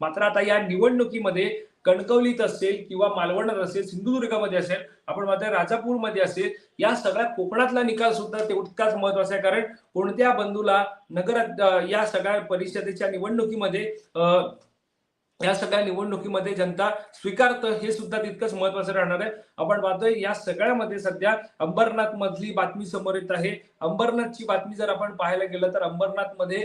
मात्र आता या निवडणुकीमध्ये कणकवलीत असेल किंवा मालवणात असेल, सिंधुदुर्गामध्ये असेल, आपण मात्र राजापूरमध्ये असेल, या सगळ्या कोकणातला निकाल सुद्धा तेवढाच महत्वाचा आहे. कारण कोणत्या बंधूला या सगळ्या परिषदेच्या निवडणुकीमध्ये या सगळ्या निवडणुकीमध्ये जनता स्वीकारतं हे सुद्धा तितकंच महत्वाचं राहणार आहे. आपण पाहतोय या सगळ्यामध्ये सध्या अंबरनाथ मधली बातमी समोर येत आहे. अंबरनाथची बातमी जर आपण पाहायला गेलं तर अंबरनाथमध्ये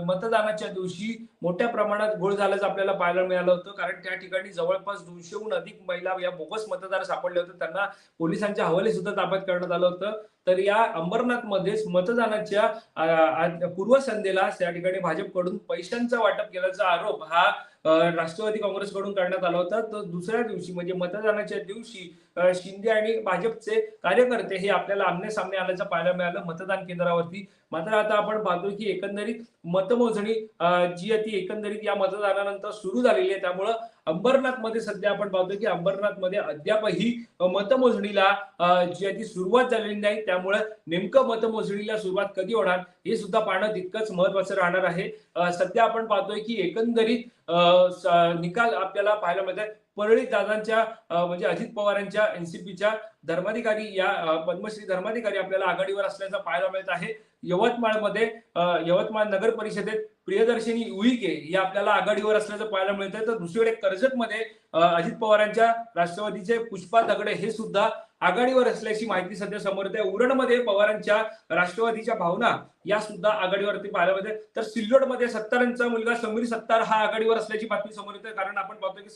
मतदानाच्या दिवशी मोठ्या प्रमाणात घोळ झाल्याचं आपल्याला पाहायला मिळालं होतं. कारण त्या ठिकाणी जवळपास 200हून अधिक महिला या बोगस मतदार सापडले होते. त्यांना पोलिसांच्या हवाले सुद्धा ताब्यात करण्यात आलं होतं. तर या अंबरनाथमध्येच मतदानाच्या पूर्वसंध्येला त्या ठिकाणी भाजपकडून पैशांचं वाटप केल्याचा आरोप हा राष्ट्रवादी काँग्रेसकडून करण्यात आला होता. तर दुसऱ्या दिवशी म्हणजे मतदानाच्या दिवशी शिंदे आणि भाजपचे कार्यकर्ते हे आपल्याला आमने सामने आल्याचं पाहायला मिळालं मतदान केंद्रावरती. मात्र आता आपण पाहतो की एकंदरीत मतमोजणी जी आहे ती एकंदरीत या मतदानानंतर सुरू झालेली आहे. त्यामुळं अंबरनाथमध्ये सध्या आपण पाहतो की अंबरनाथमध्ये अद्यापही मतमोजणीला जी आहे ती सुरुवात झालेली नाही. त्यामुळे नेमकं मतमोजणीला सुरुवात कधी होणार हे सुद्धा पाहणं तितकंच महत्वाचं राहणार आहे. सध्या आपण पाहतोय की एकंदरीत निकाल आपल्याला पाहायला मिळतात. परळी दादांच्या म्हणजे अजित पवारांच्या एनसीपीच्या धर्माधिकारी या पद्मश्री धर्माधिकारी आपल्याला आघाडीवर असल्याचं पाहायला मिळत आहे. यवतमाळमध्ये यवतमाळ नगर परिषदेत प्रियदर्शिनी उईके या आपल्याला आघाडीवर असल्याचं पाहायला मिळतंय. तर दुसरीकडे कर्जतमध्ये अजित पवारांच्या राष्ट्रवादीचे पुष्पा दगडे हे सुद्धा आघाडीवर असल्याची माहिती सध्या समोर येते. उरणमध्ये पवारांच्या राष्ट्रवादीच्या भावना या सुद्धा आघाडीवरती पाहायला मिळते. तर सिल्लोडमध्ये सत्तारांचा मुलगा समीर सत्तार हा आघाडीवर असल्याची बातमी समोर येते. कारण आपण पाहतोय की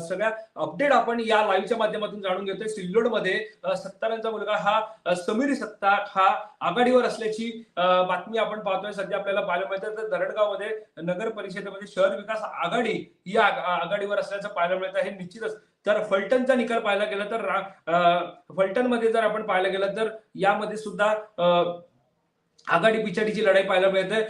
सगळ्या अपडेट आपण या लाईव्हच्या माध्यमातून जाणून घेतोय. सिल्लोडमध्ये सत्तारांचा मुलगा हा समीर सत्तार हा आघाडीवर असल्याची बातमी आपण पाहतोय सध्या आपल्याला पाहायला मिळते. तर धरणगावमध्ये नगर परिषदेमध्ये शहर विकास आघाडी ही आघाडीवर असल्याचं पाहायला मिळत आहे. निश्चितच तर फलटणचा निकाल पाहायला गेला तर फलटणमध्ये जर आपण पाहायला गेलं तर यामध्ये सुद्धा आघाडी पिछाडीची लढाई पाहायला मिळते.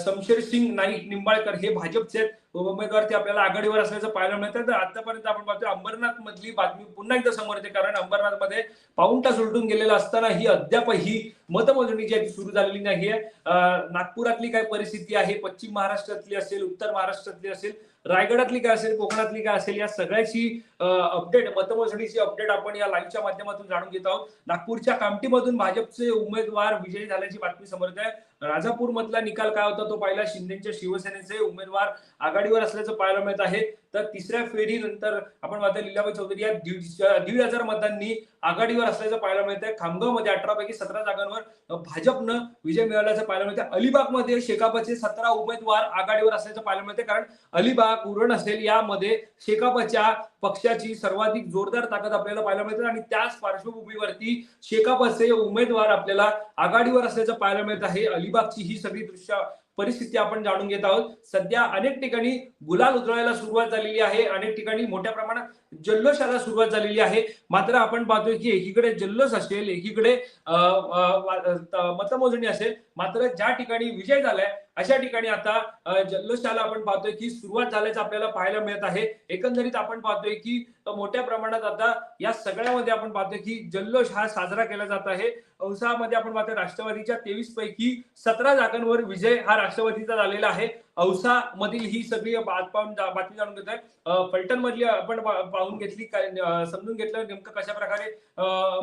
शमशेर सिंग नाईक निंबाळकर हे भाजपचे उमेदवार ते आपल्याला आघाडीवर असल्याचं पाहायला मिळतं. तर आतापर्यंत आपण पाहतोय अंबरनाथ मधली बातमी पुन्हा एकदा समोर येते. कारण अंबरनाथमध्ये पाऊण तास उलटून गेलेला असताना ही अद्यापही मतमोजणी जी आहे सुरू झालेली नाहीये. नागपुरातली काय परिस्थिती आहे, पश्चिम महाराष्ट्रातली असेल, उत्तर महाराष्ट्रातली असेल, रायगडातली काय असेल, कोकणातली काय असेल, या सगळ्याची अपडेट मतमोजणीची अपडेट आपण या लाईव्हच्या माध्यमातून जाणून घेत आहोत. नागपूरच्या कामठीमधून भाजपचे उमेदवार विजयी झाल्याची बातमी समोर येत आहे. राजापूर मधला निकाल काय होता तो पाहिला. शिंदेच्या शिवसेनेचे उमेदवार आघाडीवर असल्याचं पाहायला मिळत आहे. तर तिसऱ्या फेरीनंतर आपण पाहतो लीलाबाई चौधरी या 1,500 मतांनी आघाडीवर असल्याचं पाहायला मिळत आहे. खामगावमध्ये 18 पैकी 17 जागांवर भाजपनं विजय मिळवल्याचं पाहायला मिळतं. अलिबागमध्ये शेकापचे 17 उमेदवार आघाडीवर असल्याचं पाहायला मिळते. कारण अलिबाग, उरण असेल यामध्ये शेकापच्या पक्षाची सर्वाधिक जोरदार ताकद आपल्याला पाहायला मिळते आणि त्याच पार्श्वभूमीवरती शेकापचे उमेदवार आपल्याला आघाडीवर असल्याचं पाहायला मिळत आहे. अलिबागची ही सगळी दृश्य परिस्थिती आपण जाणून घेत आहोत. सध्या अनेक ठिकाणी गुलाल उधळायला सुरुवात झालेली आहे. अनेक ठिकाणी मोठ्या प्रमाणात जल्लोषाला सुरुवात झालेली आहे. मात्र आपण पाहतोय की एकीकडे जल्लोष असेल, एकीकडे मतमोजणी असेल. मात्र ज्या ठिकाणी विजय झालाय अशा ठिकाणी आता जल्लोषाला आपण पाहतोय की सुरुवात झाल्याचं आपल्याला पाहायला मिळत आहे. एकंदरीत आपण पाहतोय की मोठ्या प्रमाणात आता या सगळ्यामध्ये आपण पाहतोय की जल्लोष हा साजरा केला जात आहे. औसामध्ये आपण पाहतोय राष्ट्रवादीच्या 23 पैकी 17 जागांवर विजय हा राष्ट्रवादीचा झालेला आहे. औसा मधील ही सगळी बातमी जाणून घेतोय. फलटण मधली आपण पाहून घेतली, समजून घेतलं नेमकं कशा प्रकारे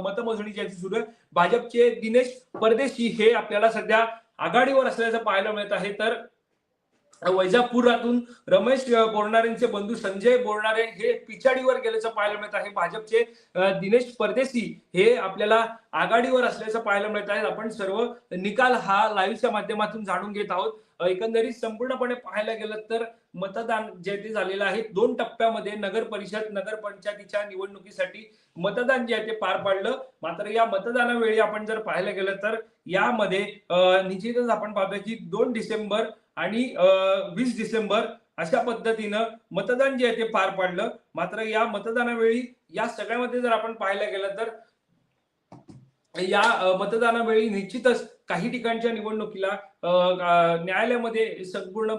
मतमोजणी ज्याची सुरू आहे. भाजपचे दिनेश परदेशी हे आपल्याला सध्या आघाडीवर असल्याचं पाहायला मिळत आहे. तर वैजापुरातून रमेश बोरणारेंचे बंधू संजय बोरणारे हे पिछाडीवर गेल्याचं पाहायला मिळत आहे. भाजपचे दिनेश परदेशी हे आपल्याला आघाडीवर असल्याचं पाहायला मिळत आहे. आपण सर्व निकाल हा लाईव्हच्या माध्यमातून जाणून घेत आहोत. एकंदरीत संपूर्णपणे पाहायला गेलं तर मतदान जे ते झालेलं आहे 2 टप्प्यामध्ये नगर परिषद, नगर पंचायतीच्या निवडणुकीसाठी मतदान जे आहे ते पार पाडलं. मात्र या मतदानावेळी आपण जर पाहायला गेलं तर यामध्ये निश्चितच आपण पाहतोय की 2 डिसेंबर आणि 20 डिसेंबर अशा पद्धतीनं मतदान जे आहे ते पार पाडलं. मात्र या मतदानावेळी या सगळ्यामध्ये जर आपण पाहायला गेलं तर या मतदानावेळी निश्चितच काही ठिकाणच्या निवडणुकीला न्यायालयामध्ये संपूर्ण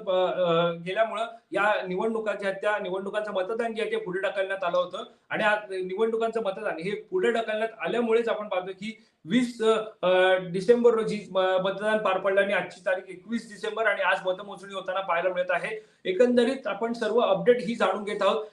गेल्यामुळं या निवडणुका ज्या त्या निवडणुकांचं मतदान जे आहे ते पुढे ढकलण्यात आलं होतं आणि निवडणुकांचं मतदान हे पुढे ढकलण्यात आल्यामुळेच आपण पाहतो की 20 डिसेंबर रोजी मतदान पार पडलं आणि आजची तारीख 21 डिसेंबर आणि आज मतमोजणी होताना पाहायला मिळत आहे. एकंदरीत आपण सर्व अपडेट ही जाणून घेत आहोत.